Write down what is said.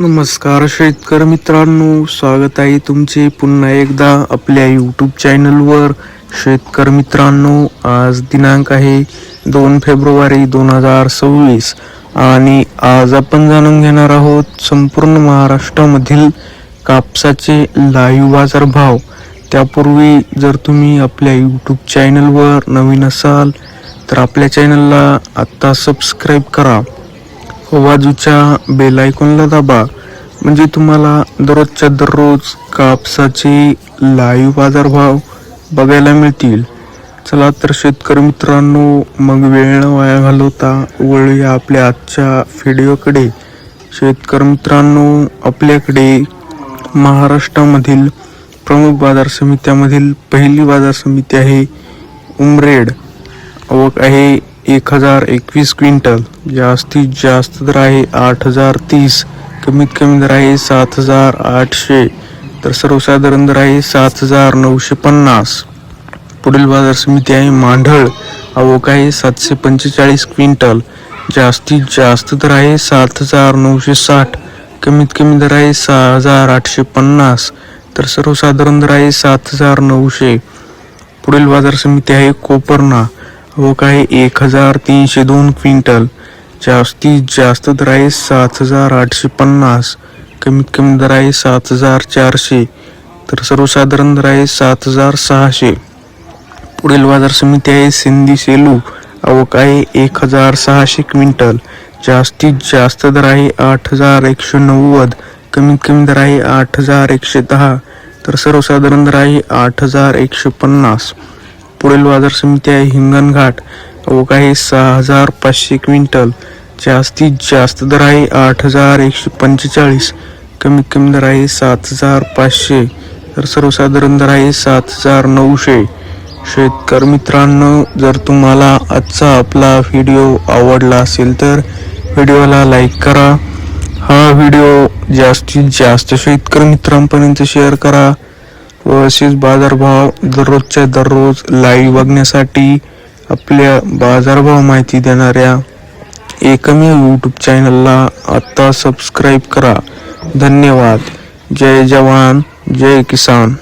नमस्कार शेतकरी मित्रांनो, स्वागत आहे तुमचे पुन्हा एकदा आपल्या यूट्यूब चॅनलवर. शेतकरी मित्रांनो, आज दिनांक आहे 2 फेब्रुवारी 2026 आणि आज आपण जाणून घेणार आहोत संपूर्ण महाराष्ट्रामधील कापसाचे लाईव्ह बाजार भाव. त्यापूर्वी जर तुम्ही आपल्या यूट्यूब चॅनलवर नवीन असाल तर आपल्या चॅनलला आत्ता सबस्क्राईब करा, बाजूच्या बेल आयकॉनला दाबा, म्हणजे तुम्हाला दररोजच्या दररोज कापसाचे लाईव्ह बाजारभाव बघायला मिळतील. चला तर शेतकरी मित्रांनो, मग वेळ न वाया घालवता वळूया आपल्या आजच्या व्हिडिओकडे. शेतकरी मित्रांनो, आपल्याकडे महाराष्ट्रामधील प्रमुख बाजार समित्यामधील पहिली बाजार समिती आहे उमरेड. आवक आहे 1021 क्विंटल. जास्तीत जास्त दर आहे 8030, कमीत कमी दर आहे 7800, तर सर्वसाधारण दर आहे 7950. पुढील बाजार समिती आहे मांढळ. आवक आहे 745 क्विंटल. जास्तीत जास्त दर आहे 7960, कमीत कमी दर आहे 6850, तर सर्वसाधारण दर आहे 7900. पुढील बाजार समिती आहे कोपरना. आवक आहे 1302 क्विंटल. जास्तीत जास्त दर आहे 7850, कमीत कमी दर आहे 7400, तर सर्वसाधारण दर आहे 7600. पुढील बाजार समिती आहे सिंधी सेलू. आवक आहे 1600 क्विंटल. जास्तीत जास्त दर आहे 8190, कमीत कमी दर आहे 8110, तर सर्वसाधारण दर आहे 8150. पुढील बाजार समिती आहे हिंगणघाट. आवक आहे 6500 क्विंटल. जास्तीत जास्त दर आहे 8145, कमीत कमी दर आहे 7500, तर सर्वसाधारण दर आहे 7900. शेतकरी मित्रांनो, जर तुम्हाला आजचा आपला व्हिडिओ आवडला असेल तर व्हिडिओला लाईक करा. हा व्हिडिओ जास्तीत जास्त शेतकरी मित्रांपर्यंत शेअर करा व असेच बाजारभाव दररोजच्या दररोज लाईव्ह बघण्यासाठी आपल्या बाजारभाव माहिती देणाऱ्या एकमेव यूट्यूब चॅनलला आत्ता सबस्क्राईब करा. धन्यवाद. जय जवान, जय किसान.